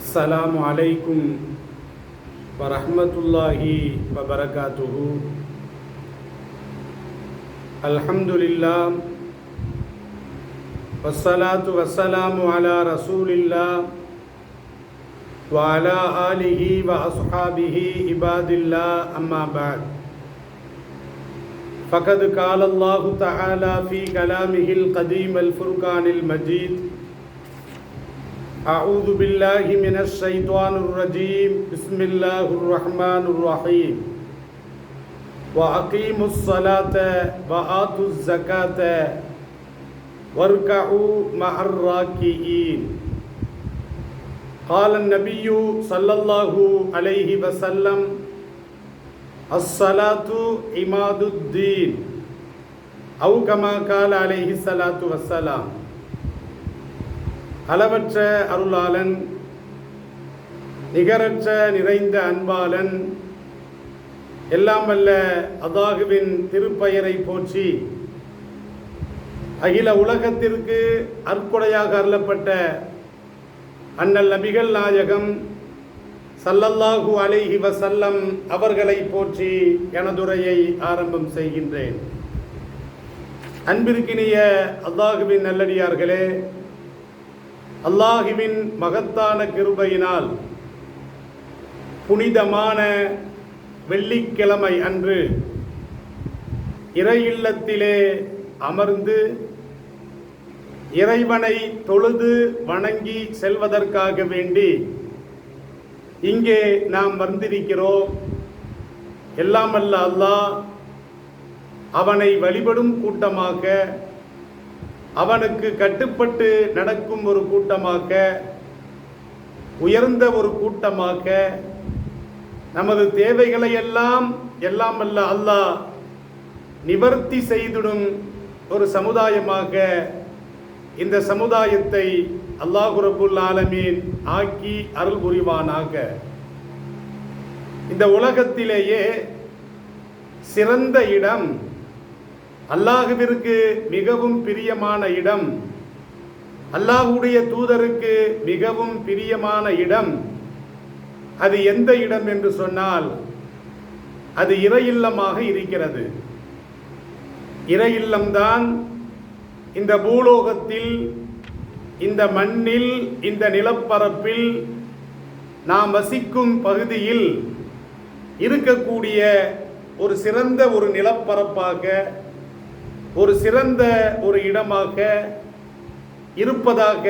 அஸ்ஸலாமு அலைக்கும் வரஹ்மத்துல்லாஹி வபரகாத்துஹு. அல்ஹம்துலில்லாஹ் வஸ்ஸலாத்து வஸ்ஸலாமு அலா ரசூலில்லாஹ் வ அலா ஆலிஹி வ அஸ்ஹாபிஹி இபாதில்லாஹ். அம்மா பஅத். ஃபகத் கால அல்லாஹு தஆலா ஃபீ கலாமிஹில் கதீமில் ஃபுர்கானில் மஜீத். أعوذ بالله من الشيطان الرجيم. بسم الله الرحمن الرحيم. وأقيموا الصلاة وآتوا الزكاة واركعوا مع الراكعين. قال النبي صلى الله عليه وسلم: الصلاة عماد الدين، أو كما قال عليه الصلاة والسلام. அளவற்ற அருளாளன், நிகரற்ற நிறைந்த அன்பாளன், எல்லாம் வல்ல அல்லாஹுவின் திருப்பெயரை போற்றி அகில உலகத்திற்கு அற்கொடையாக அருளப்பட்ட அண்ணல் நபிகள் நாயகம் ஸல்லல்லாஹு அலைஹி வஸல்லம் அவர்களை போற்றி எனதுரையை ஆரம்பம் செய்கின்றேன். அன்பிற்கினிய அல்லாஹுவின் நல்லடியார்களே, அல்லாஹுவின் மகத்தான கிருபையினால் புனிதமான வெள்ளிக்கிழமை அன்று இறை இல்லத்திலே அமர்ந்து இறைவனை தொழுது வணங்கி செல்வதற்காக வேண்டி இங்கே நாம் வந்திருக்கிறோம். எல்லாம் வல்ல அல்லாஹ் அவனை வழிபடும் கூட்டமாக, அவனுக்கு கட்டுப்பட்டு நடக்கும் ஒரு கூட்டமாக, உயர்ந்த ஒரு கூட்டமாக, நமது தேவைகளை எல்லாம் வல்ல அல்லாஹ் நிவர்த்தி செய்திடும் ஒரு சமுதாயமாக இந்த சமுதாயத்தை அல்லாஹ் ரப்புல் ஆலமீன் ஆக்கி அருள் புரிவானாக. இந்த உலகத்திலேயே சிறந்த இடம், அல்லாஹுவிற்கு மிகவும் பிரியமான இடம், அல்லாஹுடைய தூதருக்கு மிகவும் பிரியமான இடம், அது எந்த இடம் என்று சொன்னால் அது இறை இல்லமாக இருக்கிறது. இறை இல்லம்தான் இந்த பூலோகத்தில், இந்த மண்ணில், இந்த நிலப்பரப்பில், நாம் வசிக்கும் பகுதியில் இருக்கக்கூடிய ஒரு சிறந்த ஒரு நிலப்பரப்பாக, ஒரு சிறந்த ஒரு இடமாக இருப்பதாக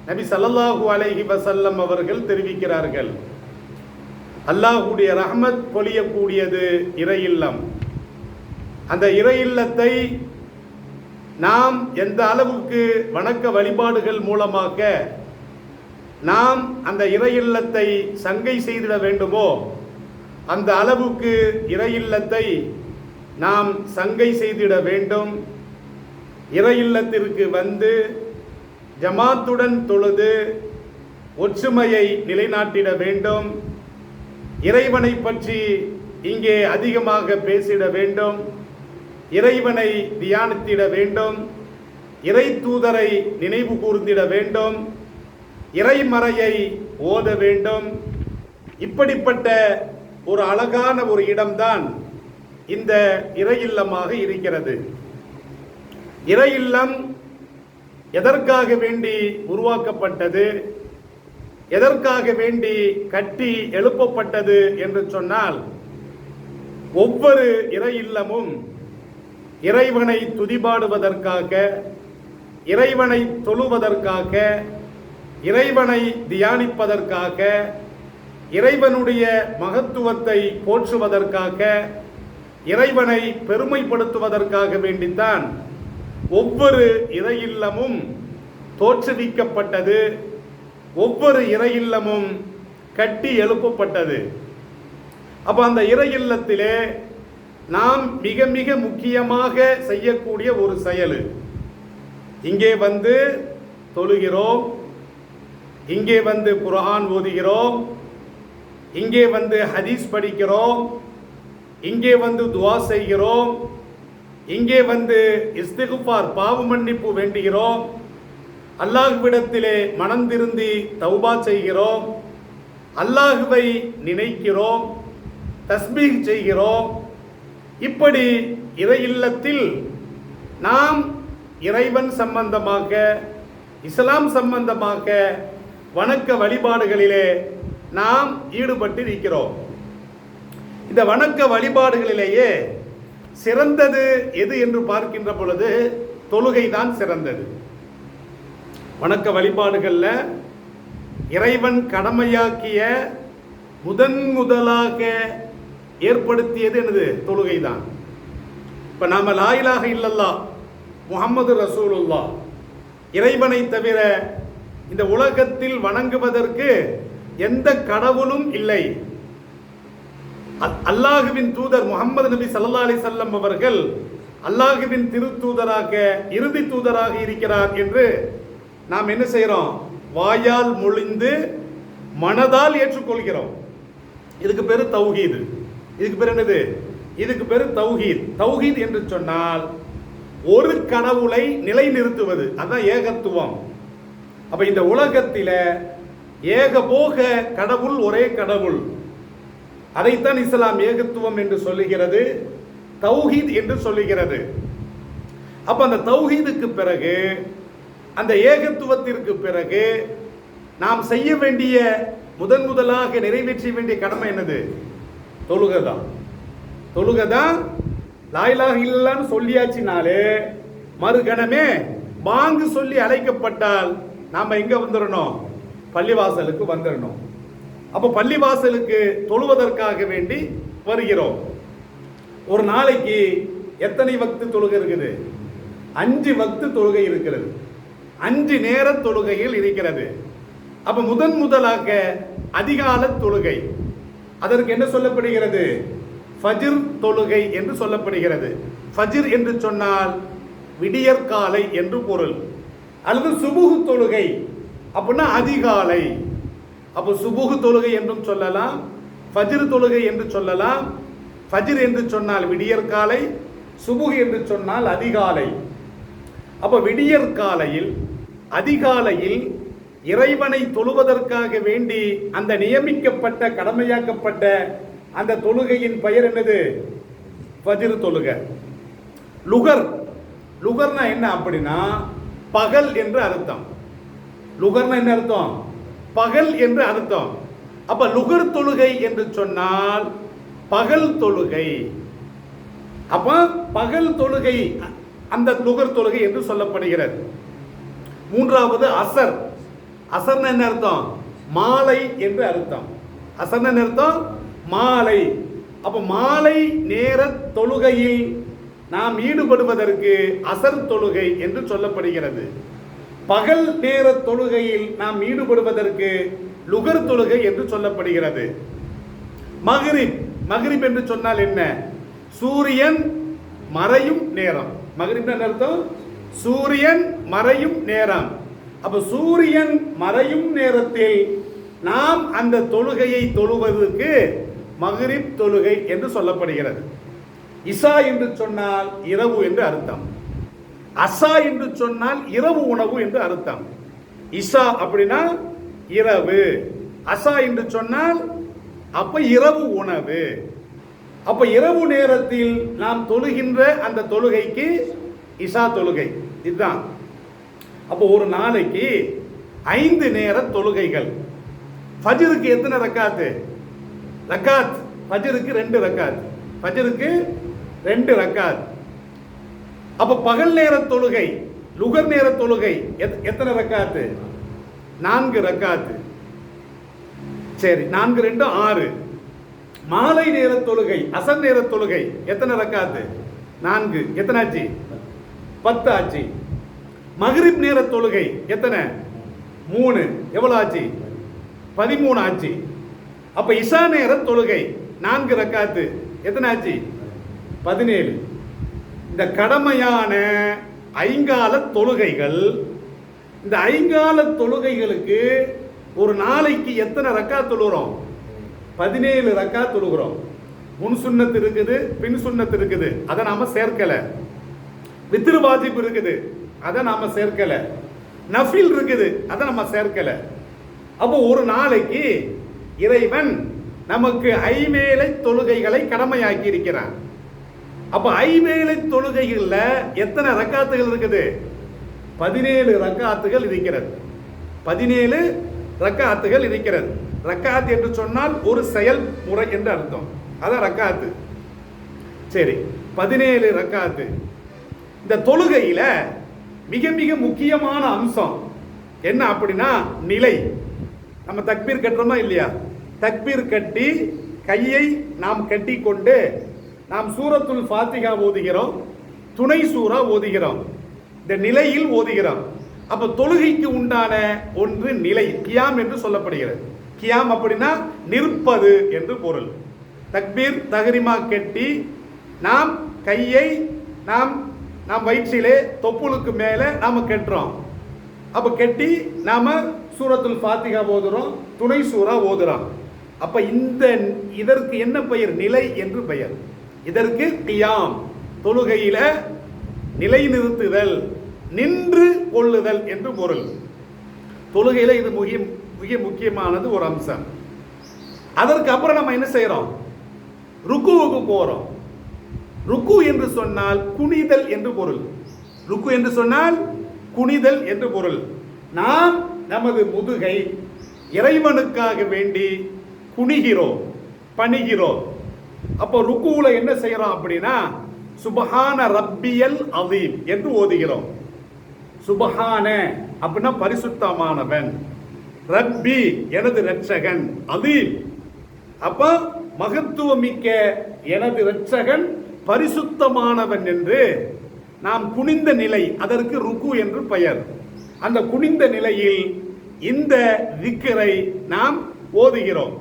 நபி ஸல்லல்லாஹு அலைஹி வஸல்லம் அவர்கள் தெரிவிக்கிறார்கள். அல்லாஹ்வுடைய ரஹ்மத் பொழியக்கூடியது இறை இல்லம். அந்த இறை இல்லத்தை நாம் எந்த அளவுக்கு வணக்க வழிபாடுகள் மூலமாக நாம் அந்த இறை இல்லத்தை சங்கை செய்திட வேண்டுமோ அந்த அளவுக்கு இறை இல்லத்தை நாம் சங்கை செய்திட வேண்டும். இறை இல்லத்திற்கு வந்து ஜமாத்துடன் தொழுது ஒற்றுமையை நிலைநாட்டிட வேண்டும். இறைவனை பற்றி இங்கே அதிகமாக பேசிட வேண்டும். இறைவனை தியானித்திட வேண்டும். இறை தூதரை நினைவு கூர்ந்திட வேண்டும். இறைமறையை ஓத வேண்டும். இப்படிப்பட்ட ஒரு அழகான ஒரு இடம்தான் இந்த இறை இல்லமாக இருக்கிறது. இறை இல்லம் எதற்காக வேண்டி உருவாக்கப்பட்டது, எதற்காக வேண்டி கட்டி எழுப்பப்பட்டது என்று சொன்னால், ஒவ்வொரு இறை இல்லமும் இறைவனை துதிபாடுவதற்காக, இறைவனை தொழுவதற்காக, இறைவனை தியானிப்பதற்காக, இறைவனுடைய மகத்துவத்தை போற்றுவதற்காக, இறைவனை பெருமைப்படுத்துவதற்காக வேண்டித்தான் ஒவ்வொரு இறை இல்லமும் தோற்றுவிக்கப்பட்டது. ஒவ்வொரு இறை இல்லமும் கட்டி எழுப்பப்பட்டது. அப்போ அந்த இறை இல்லத்திலே நாம் மிக மிக முக்கியமாக செய்யக்கூடிய ஒரு செயல், இங்கே வந்து தொழுகிறோம், இங்கே வந்து குர்ஆன் ஓதுகிறோம், இங்கே வந்து ஹதீஸ் படிக்கிறோம், இங்கே வந்து துஆ செய்கிறோம், இங்கே வந்து இஸ்திக்ஃபார் பாவ மன்னிப்பு வேண்டுகிறோம். அல்லாஹ்விடத்திலே மனந்திருந்தி தௌபா செய்கிறோம், அல்லாஹுவை நினைக்கிறோம், தஸ்பீஹ் செய்கிறோம். இப்படி இறை இல்லத்தில் நாம் இறைவன் சம்பந்தமாக, இஸ்லாம் சம்பந்தமாக வணக்க வழிபாடுகளிலே நாம் ஈடுபட்டு இருக்கிறோம். இந்த வணக்க வழிபாடுகளிலேயே சிறந்தது எது என்று பார்க்கின்ற பொழுது தொழுகை தான் சிறந்தது. வணக்க வழிபாடுகளில் இறைவன் கடமையாக்கிய முதலாக ஏற்படுத்தியது என்னது? தொழுகை தான். இப்போ நாம் லா இலாஹ இல்லல்லாஹ் முஹம்மது ரசூலுல்லாஹ், இறைவனை தவிர இந்த உலகத்தில் வணங்குவதற்கு எந்த கடவுளும் இல்லை, அல்லாஹுவின் தூதர் முஹம்மது நபி ஸல்லல்லாஹு அலைஹி வஸல்லம் அவர்கள் அல்லாஹுவின் திருத்தூதராக, இறுதி தூதராக இருக்கிறார் என்று நாம் என்ன செய்கிறோம்? வாயால் மொழிந்து மனதால் ஏற்றுக்கொள்கிறோம். இதுக்கு பேரு தௌஹீது. இதுக்கு பேர் என்னது? இதுக்கு பேரு தௌஹீத். தௌஹீத் என்று சொன்னால் ஒரு கடவுளை நிலைநிறுத்துவது, அதான் ஏகத்துவம். அப்ப இந்த உலகத்தில ஏகபோக கடவுள் ஒரே கடவுள், அதைத்தான் இஸ்லாம் ஏகத்துவம் என்று சொல்லுகிறது, தௌஹீத் என்று சொல்லுகிறது. அப்ப அந்த தௌஹீதுக்கு பிறகு, அந்த ஏகத்துவத்திற்கு பிறகு நாம் செய்ய வேண்டிய முதலாக நிறைவேற்ற வேண்டிய கடமை என்னது? தொழுகை தான். தொழுகை தான். லா இலாஹ இல்லல்லாஹ்னு சொல்லியாச்சினாலே மறுகணமே பாங்கு சொல்லி அழைக்கப்பட்டால் நாம எங்க வந்துடணும்? பள்ளிவாசலுக்கு வந்துடணும். அப்போ பள்ளிவாசலுக்கு தொழுவதற்காக வேண்டி வருகிறோம். ஒரு நாளைக்கு எத்தனை வக்து தொழுகை இருக்குது? 5 வக்து தொழுகை இருக்கிறது. 5 நேர தொழுகையில் இருக்கிறது. அப்ப முதலாக அதிகால தொழுகை, அதற்கு என்ன சொல்லப்படுகிறது? ஃபஜ்ர் தொழுகை என்று சொல்லப்படுகிறது. ஃபஜ்ர் என்று சொன்னால் விடியற்காலை என்று பொருள். அல்லது சுபுஹ் தொழுகை அப்படின்னா அதிகாலை. அப்போ சுபுஹ் தொழுகை என்றும் சொல்லலாம், ஃபஜ்ர் தொழுகை என்று சொல்லலாம். ஃபஜ்ர் என்று சொன்னால் விடியற்காலை, சுபுஹ் என்று சொன்னால் அதிகாலை. அப்போ விடியற்காலையில், அதிகாலையில் இறைவனை தொழுவதற்காக வேண்டி அந்த நியமிக்கப்பட்ட, கடமையாக்கப்பட்ட அந்த தொழுகையின் பெயர் என்னது? ஃபஜ்ர் தொழுகை. லுகர், லுகர்னா என்ன அப்படின்னா பகல் என்று அர்த்தம். லுகர்னா என்ன அர்த்தம்? பகல் என்று அர்த்தம். அப்ப லுகர் தொழுகை என்று சொன்னால் பகல் தொழுகை. அப்ப பகல் தொழுகை அந்த லுகர் தொழுகை என்று சொல்லப்படுகிறது. மூன்றாவது அசர். அசர்னா என்ன அர்த்தம்? மாலை என்று அர்த்தம். அசர்னா என்ன அர்த்தம்? மாலை. அப்ப மாலை நேர தொழுகையில் நாம் ஈடுபடுவதற்கு அசர் தொழுகை என்று சொல்லப்படுகிறது. பகல் நேர தொழுகையில் நாம் ஈடுபடுவதற்கு லுகர் தொழுகை என்று சொல்லப்படுகிறது. மக்ரிப், மக்ரிப் என்று சொன்னால் என்ன? சூரியன் மறையும் நேரம். மக்ரிப் என்ன அர்த்தம்? சூரியன் மறையும் நேரம். அப்ப சூரியன் மறையும் நேரத்தில் நாம் அந்த தொழுகையை தொழுவதற்கு மக்ரிப் தொழுகை என்று சொல்லப்படுகிறது. இசா என்று சொன்னால் இரவு என்று அர்த்தம். அசா என்று சொன்னால் இரவு உணவு என்று அர்த்தம். இசா அப்படின்னா இரவு, அசா என்று சொன்னால் அப்ப இரவு உணவு. அப்ப இரவு நேரத்தில் நாம் தொழுகின்ற அந்த தொழுகைக்கு இசா தொழுகை. இதுதான். அப்போ ஒரு நாளைக்கு 5 நேர தொழுகைகள். ஃபஜ்ருக்கு எத்தனை ரக்காத்து? ரக்காத். ஃபஜ்ருக்கு 2 ரக்காத். ஃபஜ்ருக்கு 2 ரக்காத். அப்ப பகல் நேர தொழுகை, லுகர் நேர தொழுகை எத்தனை ரக்காத்து? 4 ரக்காத்து. சரி, 4 2 6. மாலை நேர தொழுகை, அசர் நேர தொழுகை எத்தனை ரக்காத்து? 4. எத்தனை ஆச்சு? 10 ஆச்சு. மக்ரிப் நேர தொழுகை எத்தனை? 3. எவ்வளவு ஆச்சு? 13 ஆச்சு. அப்ப இஷா நேர தொழுகை 4 ரக்காத்து எத்தனை ஆச்சு? 17. இந்த கடமையான ஐங்கால தொழுகைகள், இந்த ஐங்கால தொழுகைகளுக்கு ஒரு நாளைக்கு எத்தனை ரக்காத் தொழுகிறோம்? 17 ரக்காத் தொழுகிறோம். முன் சுன்னத்து இருக்குது, பின் சுன்னத்து இருக்குது, அதை நாம சேர்க்கல. வித்ரு வாஜிப் இருக்குது, அதை நாம சேர்க்கல. நஃபில் இருக்குது, அதை நம்ம சேர்க்கல. அப்போ ஒரு நாளைக்கு இறைவன் நமக்கு ஐவேளை தொழுகைகளை கடமையாக்கி இருக்கிறான். அப்ப ஐவேளை தொழுகைகள்ல எத்தனை ரக்காத்துகள் இருக்குது? 17 ரக்காத்துகள் இருக்கிறது. 17 ரக்காத்துகள் இருக்கிறது. ரக்காத் என்று சொன்னால் ஒரு செயல்முறை என்று அர்த்தம், அதான் ரக்காத்து. சரி, 17 ரக்காத்து. இந்த தொழுகையில மிக மிக முக்கியமான அம்சம் என்ன அப்படின்னா நிலை. நம்ம தக்பீர் கட்டுறோமா இல்லையா? தக்பீர் கட்டி கையை நாம் கட்டி கொண்டு நாம் சூரத்துல் ஃபாத்திஹா ஓதுகிறோம், துணை சூரா ஓதுகிறோம், இந்த நிலையில் ஓதுகிறோம். அப்ப தொழுகைக்கு உண்டான ஒன்று நிலை, கியாம் என்று சொல்லப்படுகிறது. கியாம் அப்படின்னா நிற்பது என்று பொருள். தக்பீர் தஹ்ரீமா கட்டி நாம் கையை நாம் வயிற்றிலே தொப்புளுக்கு மேலே நாம கட்டுறோம். அப்ப கட்டி நாம சூரத்துல் ஃபாத்திஹா ஓதுறோம், துணை சூரா ஓதுறோம். அப்ப இதற்கு என்ன பெயர்? நிலை என்று பெயர். இதற்கு கியாம், தொழுகையில நிலை நிறுத்துதல், நின்று கொள்ளுதல் என்று பொருள். தொழுகையில இது மிக முக்கியமானது ஒரு அம்சம். அதற்கு அப்புறம் நம்ம என்ன செய்யறோம்? ருக்குவுக்கு போறோம். ருக்கு என்று சொன்னால் குனிதல் என்று பொருள். ருக்கு என்று சொன்னால் குனிதல் என்று பொருள். நாம் நமது முதுகை இறைவனுக்காக வேண்டி குனிகிறோம், பணிகிறோம். அப்போ ருக்குவுல என்ன செய்யறோம் அப்படின்னா சுபஹான ரப்பியல் அதீம் என்று ஓதுகிறோம். சுபஹான அப்படின்னா பரிசுத்தமானவன், ரப்பி எனது இரட்சகன், அதீம் அப்ப மகத்துவமிக்க எனது இரட்சகன் பரிசுத்தமானவன் என்று நாம் குனிந்த நிலை, அதற்கு ருக்கு என்று பெயர். அந்த குனிந்த நிலையில் இந்த திக்ரை நாம் ஓதுகிறோம்.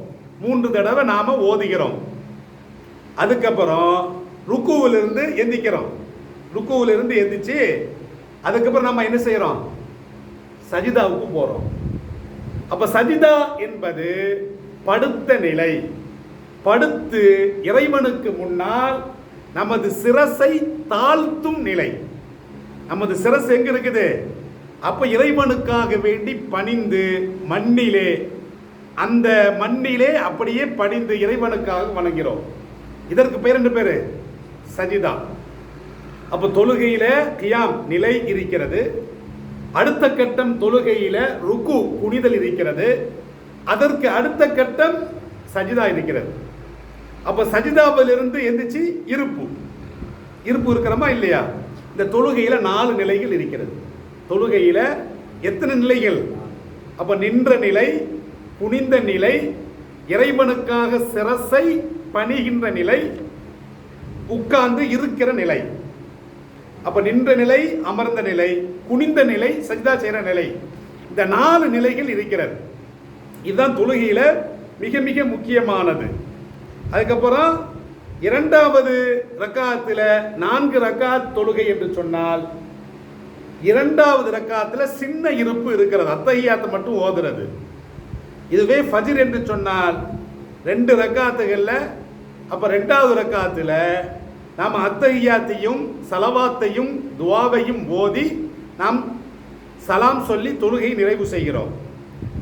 3 தடவை நாம ஓதுகிறோம். அதுக்கப்புறம் ருக்குவிலிருந்து எந்திக்கிறோம். ருக்குவிலிருந்து எந்திச்சு அதுக்கப்புறம் நம்ம என்ன செய்யறோம்? சஜிதாவுக்கு போறோம். அப்ப சஜிதா என்பது படுத்த நிலை. படுத்து இறைவனுக்கு முன்னால் நமது சிரசை தாழ்த்தும் நிலை. நமது சிரசு எங்க இருக்குது? அப்ப இறைவனுக்காக வேண்டி பணிந்து மண்ணிலே, அந்த மண்ணிலே அப்படியே பணிந்து இறைவனுக்காக வணங்குகிறோம். இதற்கு பேர் என்ன பேரு? சஜிதா. அப்ப தொழுகையில கியாம் நிலை இருக்கிறது. அடுத்த கட்டம் தொழுகையில ருக்கு குனிதல் இருக்கிறது. அதற்கு அடுத்த கட்டம் சஜிதா இருக்கிறது. அப்ப சஜிதாவிலிருந்து எந்திரிச்சு இருப்பு இருக்கிறோமா இல்லையா? இந்த தொழுகையில 4 நிலைகள் இருக்கிறது. தொழுகையில எத்தனை நிலைகள்? அப்ப நின்ற நிலை, குனிந்த நிலை, இறைவனுக்காக சிரசை பணிகின்ற நிலை, உட்கார்ந்து இருக்கிற நிலை. அப்ப நின்ற நிலை, அமர்ந்த நிலை, குனிந்த நிலை, சஜிதா செய்கிற நிலை. இந்த 4 நிலைகள் இருக்கிறது. இதுதான் தொழுகையில மிக மிக முக்கியமானது. அதுக்கப்புறம் 2வது ரக்காத்துல 4 ரக்காத் தொழுகை என்று சொன்னால் 2வது ரக்காத்துல சின்ன இருப்பு இருக்கிறது, அத்தஹியாத்தை மட்டும் ஓதுறது. இதுவே ஃபஜ்ர் என்று சொன்னால் 2 ரக்காத்துகள்ல அப்ப 2வது ரக்காத்துல நாம் அத்தஹியாத்தையும் சலவாத்தையும் துவாவையும் ஓதி நாம் சலாம் சொல்லி தொழுகை நிறைவு செய்கிறோம்.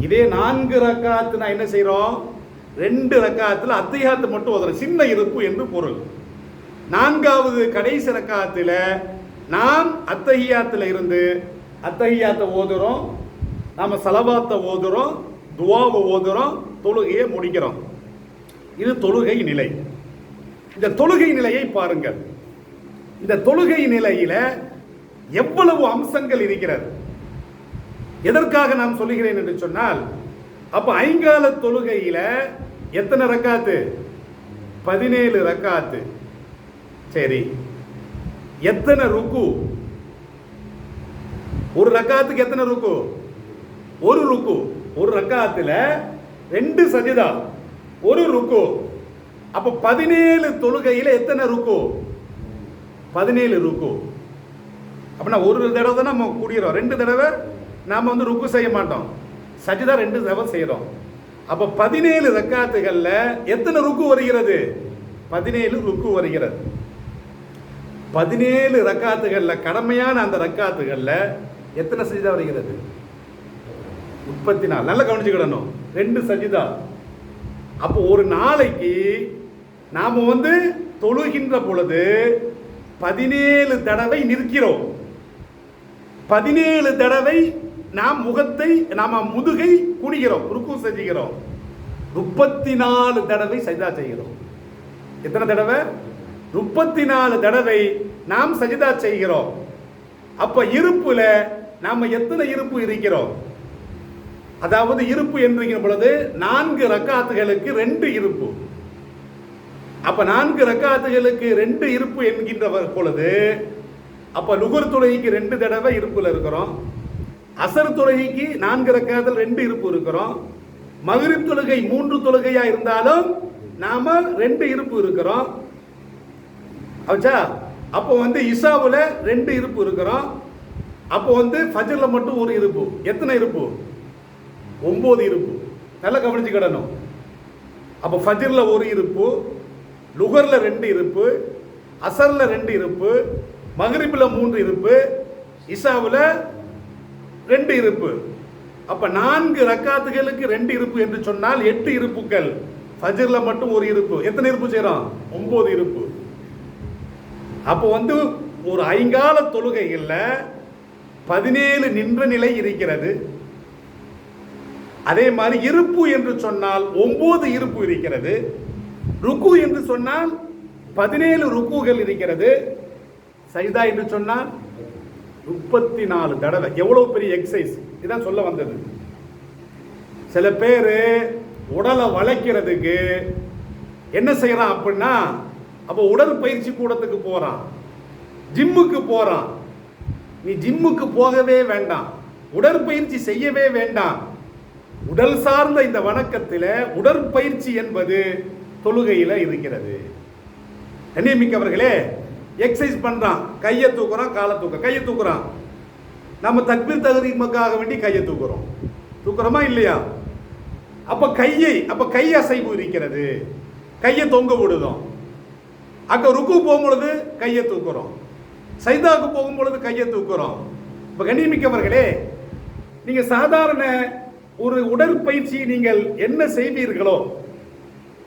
இதே 4 ரக்காத்து நான் என்ன செய்கிறோம்? 2 ரக்காத்துல அத்தஹியாத்தை மட்டும் ஓதுறோம், சின்ன இருப்பு என்று பொருள். 4வது கடைசி ரக்காத்துல நாம் அத்தஹியாத்துல இருந்து அத்தஹியாத்தை ஓதுறோம், நாம சலவாத்தை ஓதுறோம், துவாவை ஓதுறோம், தொழுகையை முடிக்கிறோம். இது தொழுகை நிலை. இந்த தொழுகை நிலையை பாருங்கள். இந்த தொழுகை நிலையில எவ்வளவு அம்சங்கள் இருக்கிறது. எதற்காக நான் சொல்லுகிறேன் என்று சொன்னால், அப்ப ஐங்கால தொழுகையில எத்தனை ரக்காத்து? 17 ரக்காத்து. சரி, எத்தனை ருக்கு? ஒரு ரக்காத்துக்கு எத்தனை ருக்கு? ஒரு ருக்கு. ஒரு ரக்காத்துல 2 சஜிதா, ஒரு ருக்கு. அப்ப 17 தொழுகையில எத்தனை ருக்கு? 17 ருக்கு. அப்படின்னா ஒரு தடவை தான் நம்ம கூடிகிறோம், 2 தடவை நாம ருக்கு செய்ய மாட்டோம், சஜிதா 2 தடவை செய்யறோம். அப்ப 17 ரக்காத்துகள்ல எத்தனை ருக்கு வருகிறது? 17 ருக்கு வருகிறது. 17 ரக்காத்துகள்ல கடமையான அந்த ரக்காத்துகள்ல எத்தனை சஜிதா வருகிறது? 34. நல்லா கவனிச்சுக்கிடணும், 2 சஜிதா. அப்போ ஒரு நாளைக்கு நாம தொழுகின்ற பொழுது 17 தடவை நிற்கிறோம். 17 தடவை நாம் முதுகை குனிகிறோம், ருக்கு செஞ்சுகிறோம். 34 தடவை சஜிதா செய்கிறோம். எத்தனை தடவை? 34 தடவை நாம் சஜிதா செய்கிறோம். அப்ப இருப்புல நாம எத்தனை இருப்பு இருக்கிறோம்? அதாவது இருப்பு என்கிற பொழுது 4 ரக்காத்துகளுக்கு 2 இருப்பு. அப்ப 4 ரக்காத்துகளுக்கு 2 இருப்பு என்கின்ற பொழுது அப்ப லுகர் தொழுகைக்கு 2 தடவை இருப்புல இருக்கிறோம். அசர் தொழுகைக்கு 4 ரக்காத்தில் 2 இருப்பு இருக்கிறோம். மக்ரிப் தொழுகை 3 தொழுகையா இருந்தாலும் நாம 2 இருப்பு இருக்கிறோம். அப்போ இஷாவுல 2 இருப்பு இருக்கிறோம். அப்போ ஃபஜ்ர்ல மட்டும் ஒரு இருப்பு. எத்தனை இருப்பு? 9 இருப்பு. நல்லா கவனிச்சுக்கிடணும். அப்போ ஃபஜ்ர்ல ஒரு இருப்பு, லுகர்ல 2 இருப்பு, அசர்ல 2 இருப்பு, மக்ரிப்ல 3 இருப்பு, இஷாவுல 2 இருப்பு. அப்ப 4 ரக்காத்துகளுக்கு 2 இருப்பு என்று சொன்னால் 8 இருப்புகள். ஃபஜ்ர்ல மட்டும் ஒரு இருப்பு. எத்தனை இருப்பு செய்றோம்? 9 இருப்பு. அப்போ ஒரு ஐங்கால தொழுகையில் 17 நின்ற நிலை இருக்கிறது. அதே மாதிரி இருப்பு என்று சொன்னால் 9 இருப்பு இருக்கிறது. ருக்கு என்று சொன்னால் 17 ருக்குகள் இருக்கிறது. சஜிதா என்று சொன்னால் 34 தடவை. எவ்வளவு பெரிய எக்ஸசைஸ்! இதான் சொல்ல வந்தது. சில பேர் உடலை வளைக்கிறதுக்கு என்ன செய்யறான் அப்படின்னா, அப்போ உடற்பயிற்சி கூடத்துக்கு போறான், ஜிம்முக்கு போறான். நீ ஜிம்முக்கு போகவே வேண்டாம், உடற்பயிற்சி செய்யவே வேண்டாம். உடல் சார்ந்த இந்த வணக்கத்தில் உடற்பயிற்சி என்பது தொழுகையில் இருக்கிறது. கண்ணியமிக்கவர்களே, எக்ஸசைஸ் பண்றான், கையை தூக்குறான், காலை கையை தூக்குறான். நம்ம தக்பீர் தஹ்ரீமுக்காக வேண்டி கையை தூக்குறோமா இல்லையா? அப்ப கை அசைவு இருக்கிறது, கையை தொங்க விடுதோம். அங்க ருக்கு போகும்பொழுது கையை தூக்குறோம், சைதாக்கு போகும்பொழுது கையை தூக்குறோம். இப்ப கண்ணியமிக்கவர்களே, நீங்க சாதாரண ஒரு உடற்பயிற்சி நீங்கள் என்ன செய்வீர்களோ,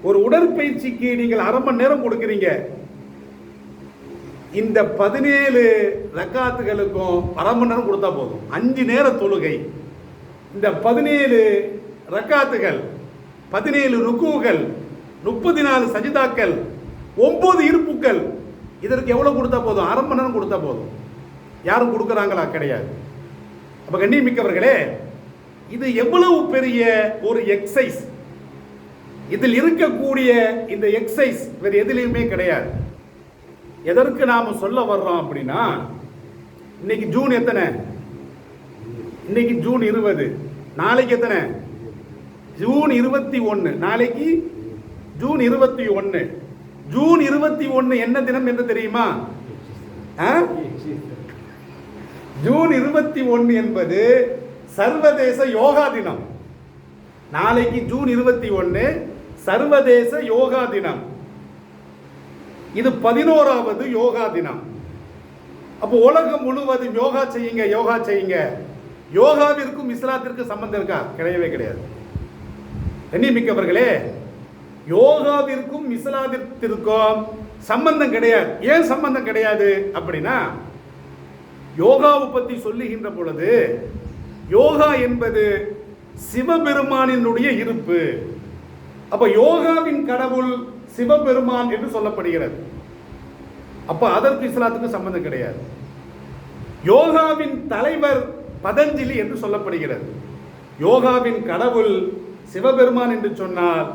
ஒரு உடற்பயிற்சிக்கு நீங்கள் அரை மணி நேரம் கொடுக்குறீங்க. இந்த 17 ரக்காத்துகளுக்கும் அரை மணி நேரம் கொடுத்தா போதும். 5 நேர தொழுகை. இந்த 17 ரக்காத்துகள், 17 ருக்குகள், 34 சஜிதாக்கள், 9 இருப்புக்கள், இதற்கு எவ்வளவு கொடுத்தா போதும்? அரை மணி நேரம் கொடுத்தா போதும். யாரும் கொடுக்குறாங்களா? கிடையாது. அப்ப கண்ணியமிக்கவர்களே, இது எவ்வளவு பெரிய ஒரு எக்ஸசைஸ்! இதில் இருக்கக்கூடிய இந்த எக்ஸசைஸ் வேறு எதிலையுமே கிடையாது. எதற்கு நாம சொல்ல வர்றோம் அப்படின்னா, இன்னைக்கு ஜூன் எத்தனை? இன்னைக்கு ஜூன் 20. நாளைக்கு எத்தனை? ஜூன் 21. நாளைக்கு ஜூன் 21. ஜூன் 21 என்ன தினம் என்று தெரியுமா? ஜூன் 21 என்பது சர்வதேச யோகா தினம். நாளைக்கு ஜூன் 21 சர்வதேச யோகா தினம். இது 11வது யோகா தினம். அப்போ உலகம் முழுவதும் யோகா செய்யுங்க, யோகா செய்யுங்க. யோகாவிற்கும் இஸ்லாத்திற்கு சம்பந்தம் இருக்கா? கிடையவே கிடையாது. கண்ணியமிக்கவர்களே, யோகாவிற்கும் இஸ்லாத்திற்கும் சம்பந்தம் கிடையாது. ஏன் சம்பந்தம் கிடையாது அப்படின்னா, யோகாவை பற்றி சொல்லுகின்ற பொழுது யோகா என்பது சிவபெருமானினுடைய இருப்பு. அப்ப யோகாவின் கடவுள் சிவபெருமான் என்று சொல்லப்படுகிறது. அப்ப அதற்கு இஸ்லாத்துக்கு சம்பந்தம் கிடையாது. யோகாவின் தலைவர் பதஞ்சலி என்று சொல்லப்படுகிறது. யோகாவின் கடவுள் சிவபெருமான் என்று சொன்னால்,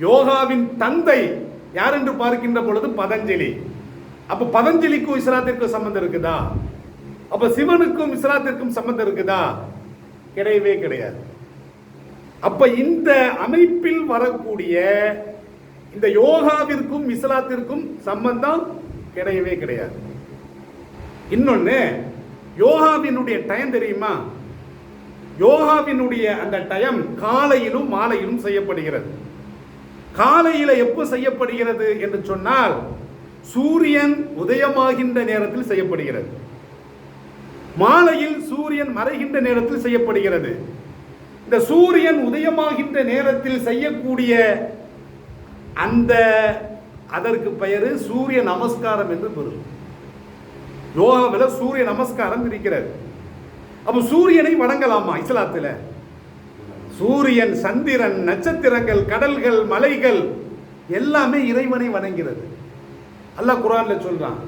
யோகாவின் தந்தை யார் என்று பார்க்கின்ற பொழுது பதஞ்சலி. அப்ப பதஞ்சலிக்கும் இஸ்லாத்திற்கும் சம்பந்தம் இருக்குதா? அப்ப சிவனுக்கும் இஸ்லாத்திற்கும் சம்பந்தம் இருக்குதா? கிடையவே கிடையாது. அப்ப இந்த அமைப்பில் வரக்கூடிய இந்த யோகாவிற்கும் இஸ்லாத்திற்கும் சம்பந்தம் கிடையவே கிடையாது. இன்னொன்னு, யோகாவினுடைய டைம் தெரியுமா? யோகாவினுடைய அந்த டைம் காலையிலும் மாலையிலும் செய்யப்படுகிறது. காலையில எப்போ செய்யப்படுகிறது என்று சொன்னால், சூரியன் உதயமாகின்ற நேரத்தில் செய்யப்படுகிறது. மாலையில் சூரியன் மறைகின்ற நேரத்தில் செய்யப்படுகிறது. இந்த சூரியன் உதயமாகின்ற நேரத்தில் செய்யக்கூடிய அந்த அதற்கு பெயரு சூரிய நமஸ்காரம் என்று பொருள். யோகாவில் சூரிய நமஸ்காரம் இருக்கிறது. அப்ப சூரியனை வணங்கலாமா இஸ்லாத்தில்? சூரியன், சந்திரன், நட்சத்திரங்கள், கடல்கள், மலைகள் எல்லாமே இறைவனை வணங்கிறது. அல்லாஹ் குர்ஆன்ல சொல்றான்,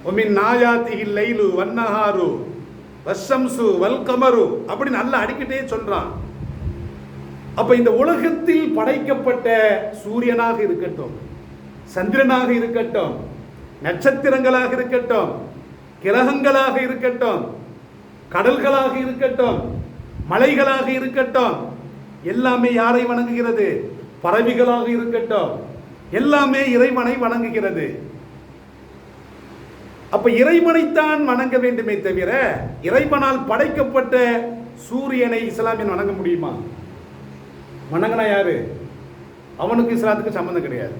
ஒமின் நாயாத்திஹில் லைலு வன்னஹாரு வஷ்ஷம்சு வல் கமரு அப்படின்னு அல்லாஹ் அடிக்கிட்டே சொல்றான். அப்ப இந்த உலகத்தில் படைக்கப்பட்ட சூரியனாக இருக்கட்டும், சந்திரனாக இருக்கட்டும், நட்சத்திரங்களாக இருக்கட்டும், கிரகங்களாக இருக்கட்டும், கடல்களாக இருக்கட்டும், மலைகளாக இருக்கட்டும், எல்லாமே யாரை வணங்குகிறது? பறவைகளாக இருக்கட்டும், எல்லாமே இறைவனை வணங்குகிறது. அப்ப இறைவனைத்தான் வணங்க வேண்டுமே தவிர இறைவனால் படைக்கப்பட்ட சூரியனை இஸ்லாமியன் வணங்க முடியுமா? வணங்கினா யாரு? அவனுக்கு இஸ்லாத்துக்கு சம்பந்தம் கிடையாது.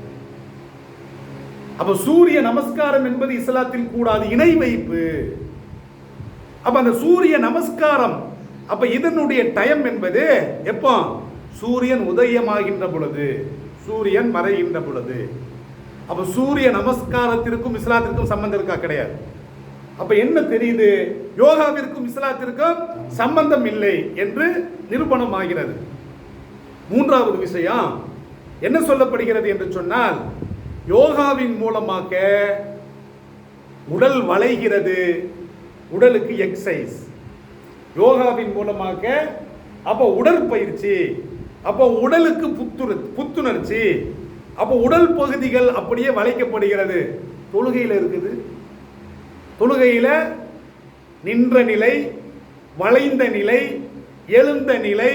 அப்ப சூரிய நமஸ்காரம் என்பது இஸ்லாத்தில் கூடாது, இணை வைப்பு. அப்ப அந்த சூரிய நமஸ்காரம், அப்ப இதனுடைய டைம் என்பது எப்போ? சூரியன் உதயமாகின்ற பொழுது, சூரியன் மறைகின்ற பொழுது. அப்ப சூரிய நமஸ்காரத்திற்கும் இஸ்லாத்திற்கும் சம்பந்தம் இருக்கா? கிடையாது. அப்ப என்ன தெரியுது? யோகாவிற்கும் இஸ்லாத்திற்கும் சம்பந்தம் இல்லை என்று நிரூபணம் ஆகிறது. மூன்றாவது விஷயம் என்ன சொல்லப்படுகிறது என்று சொன்னால், யோகாவின் மூலமாக உடல் வளைகிறது, உடலுக்கு எக்ஸசைஸ். யோகாவின் மூலமாக அப்ப உடற்பயிற்சி, அப்ப உடலுக்கு புத்துணர்ச்சி, அப்ப உடல் பகுதிகள் அப்படியே வளைக்கப்படுகிறது. தொழுகையில் இருக்குது. தொழுகையில் நின்ற நிலை, வளைந்த நிலை, எழுந்த நிலை,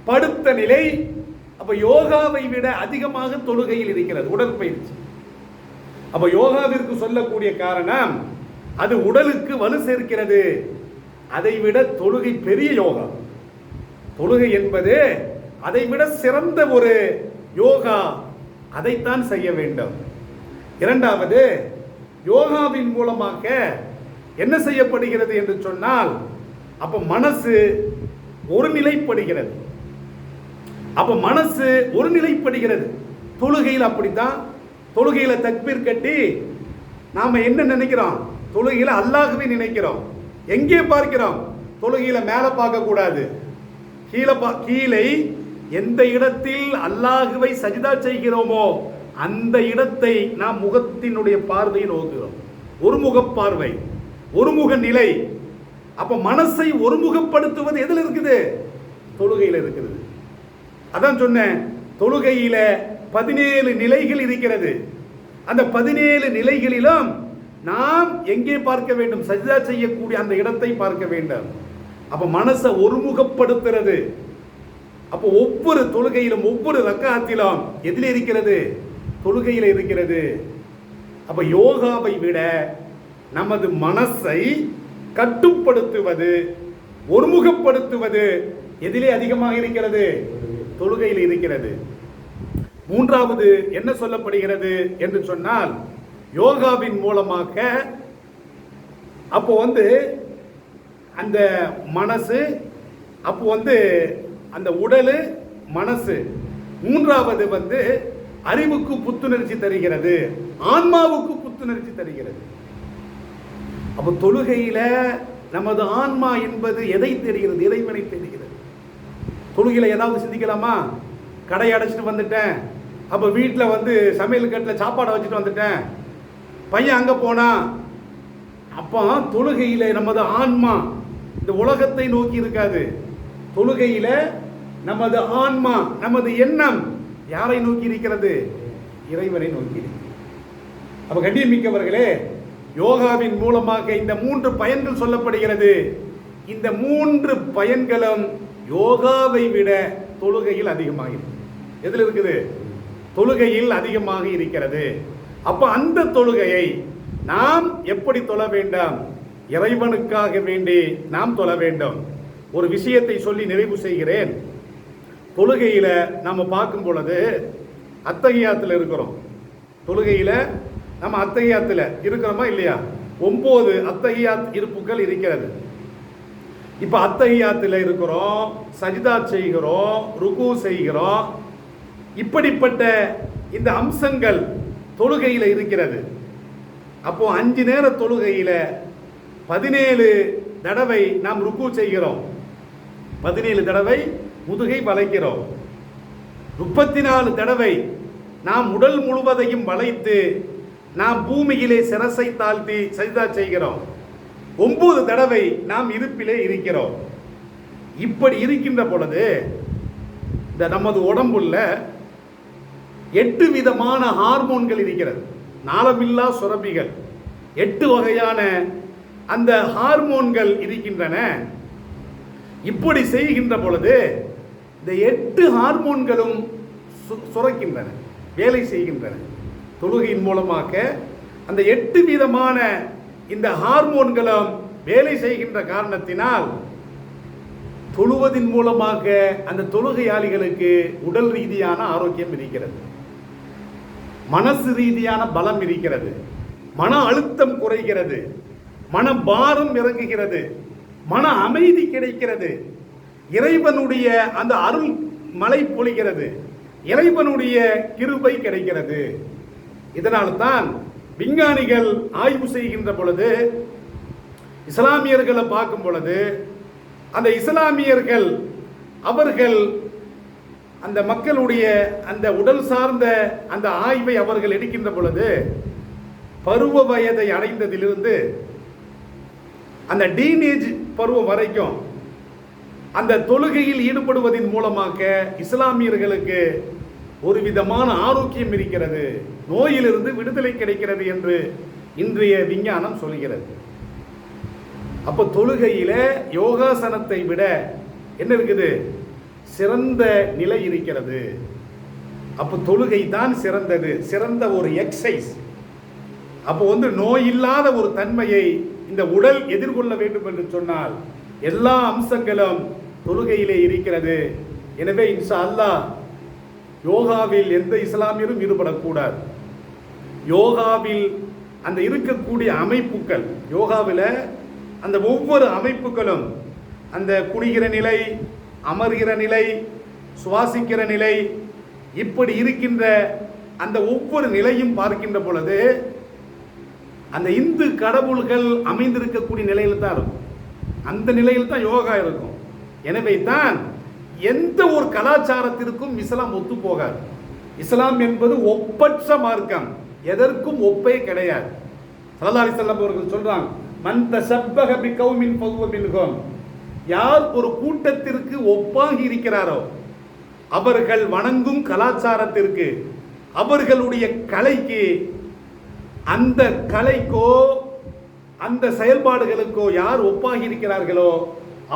படுத்த நிலை, அப்ப யோகாவை விட அதிகமாக தொழுகையில் இருக்கிறது உடற்பயிற்சி. அப்ப யோகாவிற்கு சொல்லக்கூடிய காரணம் அது உடலுக்கு வலு சேர்க்கிறது. அதை விட தொழுகை பெரிய யோகா. தொழுகை என்பது அதை விட சிறந்த ஒரு யோகா. அதைத்தான் செய்ய வேண்டும். இரண்டாவது, யோகாவின் மூலமாக என்ன செய்யப்படுகிறது என்று சொன்னால், அப்ப மனசு ஒருநிலைப்படுகிறது. அப்ப மனசு ஒருநிலைப்படுகிறது. தொழுகையில் அப்படித்தான். தொழுகையில தக்பீர் கட்டி நாம என்ன நினைக்கிறோம்? தொழுகையில அல்லாஹ்வை நினைக்கிறோம். எங்கே பார்க்கிறோம்? தொழுகையில மேல பார்க்க கூடாது, கீழே எந்த இடத்தில் அல்லாஹ்வை சஜிதா செய்கிறோமோ அந்த இடத்தை நாம் முகத்தினுடைய பார்வையை நோக்குகிறோம். ஒருமுக பார்வை, ஒருமுக நிலை. அப்ப மனசை ஒருமுகப்படுத்துவது எதில் இருக்குது? தொழுகையில் இருக்கிறது. அதான் சொன்னேன், தொழுகையில 17 நிலைகள் இருக்கிறது. அந்த 17 நிலைகளிலும் நாம் எங்கே பார்க்க வேண்டும்? சஜிதா செய்யக்கூடிய அந்த இடத்தை பார்க்க வேண்டும். அப்ப மனசை ஒருமுகப்படுத்துறது. அப்ப ஒவ்வொரு தொழுகையிலும், ஒவ்வொரு ரக்காத்திலும் எதில் இருக்கிறது? தொழுகையில் இருக்கிறது. அப்ப யோகாவை விட நமது மனசை கட்டுப்படுத்துவது, ஒருமுகப்படுத்துவது எதிலே அதிகமாக இருக்கிறது? தொழுகையில் இருக்கிறது. மூன்றாவது என்ன சொல்லப்படுகிறது என்று சொன்னால், யோகாவின் மூலமாக அப்போ அந்த மனசு, அப்போ அந்த உடல், மனசு. மூன்றாவது அறிவுக்கு புத்துணர்ச்சி தருகிறது, ஆன்மாவுக்கு புத்துணர்ச்சி தருகிறது. அப்போ தொழுகையில நமது ஆன்மா என்பது எதை தெரிகிறது? இறைவனை தெரிகிறது. தொழுகையில ஏதாவது சிந்திக்கலாமா? கடை அடைச்சிட்டு வந்துட்டேன், அப்ப வீட்டில் சமையல் கட்டில் சாப்பாடை வச்சுட்டு வந்துட்டேன், பையன் அங்க போனா. அப்போ தொழுகையில நமது ஆன்மா இந்த உலகத்தை நோக்கி இருக்காது. தொழுகையில நமது ஆன்மா, நமது எண்ணம் யாரை நோக்கி இருக்கிறது? இறைவனை நோக்கி. அப்ப கண்ணியமிக்கவர்களே, யோகாவின் மூலமாக இந்த 3 பயன்கள் சொல்லப்படுகிறது. இந்த 3 பயன்களும் யோகாவை விட தொழுகையில் அதிகமாக இருக்கு. எதில் இருக்குது? தொழுகையில் அதிகமாக இருக்கிறது. அப்ப அந்த தொழுகையை நாம் எப்படி தொழ வேண்டும்? இறைவனுக்காக வேண்டி நாம் தொழ வேண்டும். ஒரு விஷயத்தை சொல்லி நிறைவு செய்கிறேன். தொழுகையில நம்ம பார்க்கும் பொழுது அத்தஹியாத்தில் இருக்கிறோம். தொழுகையில நம்ம அத்தஹியாத்தில் இருக்கிறோமா இல்லையா? 9 அத்தஹியாத் இருப்புகள் இருக்கிறது. இப்போ அத்தஹியாத்தில் இருக்கிறோம், சஜிதா செய்கிறோம், ருக்கு செய்கிறோம். இப்படிப்பட்ட இந்த அம்சங்கள் தொழுகையில் இருக்கிறது. அப்போ 5 நேர தொழுகையில் 17 தடவை நாம் ருக்கு செய்கிறோம், 17 தடவை முதுகை வளைக்கிறோம், 34 தடவை நாம் உடல் முழுவதையும் வளைத்து நாம் பூமியிலே சிரசை தாழ்த்தி சஜிதா செய்கிறோம், 9 தடவை நாம் இருப்பிலே இருக்கிறோம். இப்படி இருக்கின்ற பொழுது இந்த நமது உடம்புள்ள 8 விதமான ஹார்மோன்கள் இருக்கிறது, நாளமில்லா சுரப்பிகள், 8 வகையான அந்த ஹார்மோன்கள் இருக்கின்றன. இப்படி செய்கின்ற பொழுது இந்த 8 ஹார்மோன்களும் சுரக்கின்றன, வேலை செய்கின்றன. தொழுகையின் மூலமாக அந்த 8 விதமான இந்த ஹார்மோன்களும் வேலை செய்கின்ற காரணத்தினால் தொழுவதின் மூலமாக அந்த தொழுகையாளிகளுக்கு உடல் ரீதியான ஆரோக்கியம் இருக்கிறது, மனசு ரீதியான பலம் இருக்கிறது, மன அழுத்தம் குறைகிறது, மன பாரம் இறங்குகிறது, மன அமைதி கிடைக்கிறது, இறைவனுடைய அந்த அருள் மழை பொழிகிறது, இறைவனுடைய கிருபை கிடைக்கிறது. இதனால் தான் விஞ்ஞானிகள் ஆய்வு செய்கின்ற பொழுது இஸ்லாமியர்களை பார்க்கும் பொழுது அந்த இஸ்லாமியர்கள் அவர்கள் அந்த மக்களுடைய அந்த உடல் சார்ந்த அந்த ஆய்வை அவர்கள் எடுக்கின்ற பொழுது பருவ வயதை அடைந்ததிலிருந்து அந்த டீனேஜ் பருவம் வரைக்கும் அந்த தொழுகையில் ஈடுபடுவதன் மூலமாக இஸ்லாமியர்களுக்கு ஒரு விதமான ஆரோக்கியம் இருக்கிறது, நோயிலிருந்து விடுதலை கிடைக்கிறது என்று இன்றைய விஞ்ஞானம் சொல்கிறது. அப்போ தொழுகையில யோகாசனத்தை விட என்ன இருக்குது, சிறந்த நிலை இருக்கிறது. அப்போ தொழுகை தான் சிறந்தது, சிறந்த ஒரு எக்ஸசைஸ். அப்போ நோய் இல்லாத ஒரு தன்மையை இந்த உடல் எதிர்கொள்ள வேண்டும் என்று சொன்னால் எல்லா அம்சங்களும் தொழுகையிலே இருக்கிறது. எனவே இன்ஷா அல்லாஹ் யோகாவில் எந்த இஸ்லாமியரும் ஈடுபடக்கூடாது. யோகாவில் அந்த இருக்கக்கூடிய அமைப்புகள், யோகாவில் அந்த ஒவ்வொரு அமைப்புகளும் அந்த குனிகிற நிலை, அமர்கிற நிலை, சுவாசிக்கிற நிலை, இப்படி இருக்கின்ற அந்த ஒவ்வொரு நிலையும் பார்க்கின்ற பொழுது அந்த இந்து கடவுள்கள் அமைந்திருக்கக்கூடிய நிலையில் தான் இருக்கும், அந்த நிலையில் தான் யோகா இருக்கும். எனவே தான் எந்த ஒரு கலாச்சாரத்திற்கும் இஸ்லாம் ஒத்து போகாது. இஸ்லாம் என்பது ஒப்பற்ற மார்க்கம், எதற்கும் ஒப்பே கிடையாது. ஸல்லல்லாஹு அலைஹி வஸல்லம் அவர்கள் சொல்றாங்க, மன் தஸப்பஹ பிகௌமின் ஃபஹுவ மின்ஹும். யார் ஒரு கூட்டத்திற்கு ஒப்பாகி இருக்கிறாரோ அவர்கள் வணங்கும் கலாச்சாரத்திற்கு, அவர்களுடைய கலைக்கு, அந்த கலைக்கோ அந்த செயல்பாடுகளுக்கோ யார் ஒப்பாகி இருக்கிறார்களோ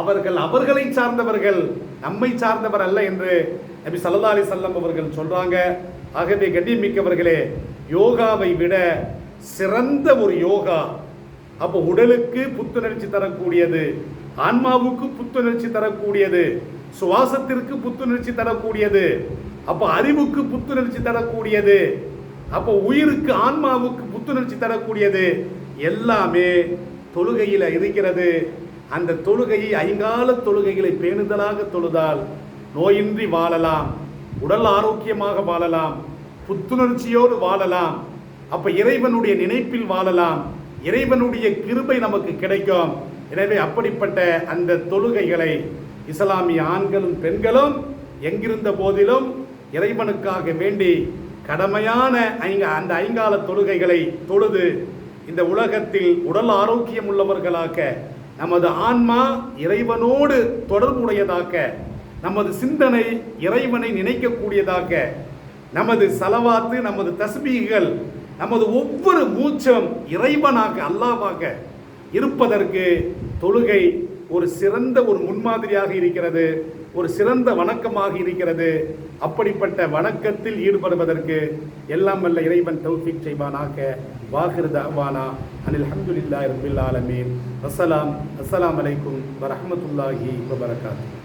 அவர்கள் அவர்களை சார்ந்தவர்கள், நம்மை சார்ந்தவர் அல்ல என்று நபி ஸல்லல்லாஹு அலைஹி வஸல்லம் அவர்கள் சொல்றாங்க. ஆகவே கண்ணியமிக்கவர்களே, யோகாவை விட சிறந்த ஒரு யோகா, அப்போ உடலுக்கு புத்துணர்ச்சி தரக்கூடியது, ஆன்மாவுக்கு புத்துணர்ச்சி தரக்கூடியது, சுவாசத்திற்கு புத்துணர்ச்சி தரக்கூடியது, அப்போ அறிவுக்கு புத்துணர்ச்சி தரக்கூடியது, அப்போ உயிருக்கு ஆன்மாவுக்கு புத்துணர்ச்சி தரக்கூடியது எல்லாமே தொழுகையில் இருக்கிறது. அந்த தொழுகையை 5 தொழுகைகளை பேணுதலாக தொழுதால் நோயின்றி வாழலாம், உடல் ஆரோக்கியமாக வாழலாம், புத்துணர்ச்சியோடு வாழலாம். அப்ப இறைவனுடைய நினைப்பில் வாழலாம், இறைவனுடைய கிருபை நமக்கு கிடைக்கும். எனவே அப்படிப்பட்ட அந்த தொழுகைகளை இஸ்லாமிய ஆண்களும் பெண்களும் எங்கிருந்த போதிலும் இறைவனுக்காக வேண்டி கடமையான அந்த 5 தொழுகைகளை தொழுது இந்த உலகத்தில் உடல் ஆரோக்கியம் உள்ளவர்களாக, நமது ஆன்மா இறைவனோடு தொடர்புடையதாக, நமது சிந்தனை இறைவனை நினைக்கக்கூடியதாக, நமது சலவாத்து, நமது தஸ்பீகள், நமது ஒவ்வொரு மூச்சும் இறைவனாக அல்லாஹ்வாக இருப்பதற்கு தொழுகை ஒரு சிறந்த ஒரு முன்மாதிரியாக இருக்கிறது, ஒரு சிறந்த வணக்கமாக இருக்கிறது. அப்படிப்பட்ட வணக்கத்தில் ஈடுபடுவதற்கு எல்லாம் வல்ல இறைவன் தௌஃபீக் செய்வானாக. வாஹிர் தஅவானா அனில் ஹம்துலில்லாஹி ரப்பில் ஆலமீன். அஸ்ஸலாமு அலைக்கும் வரஹ்மத்துல்லாஹி வபரகாத்துஹு.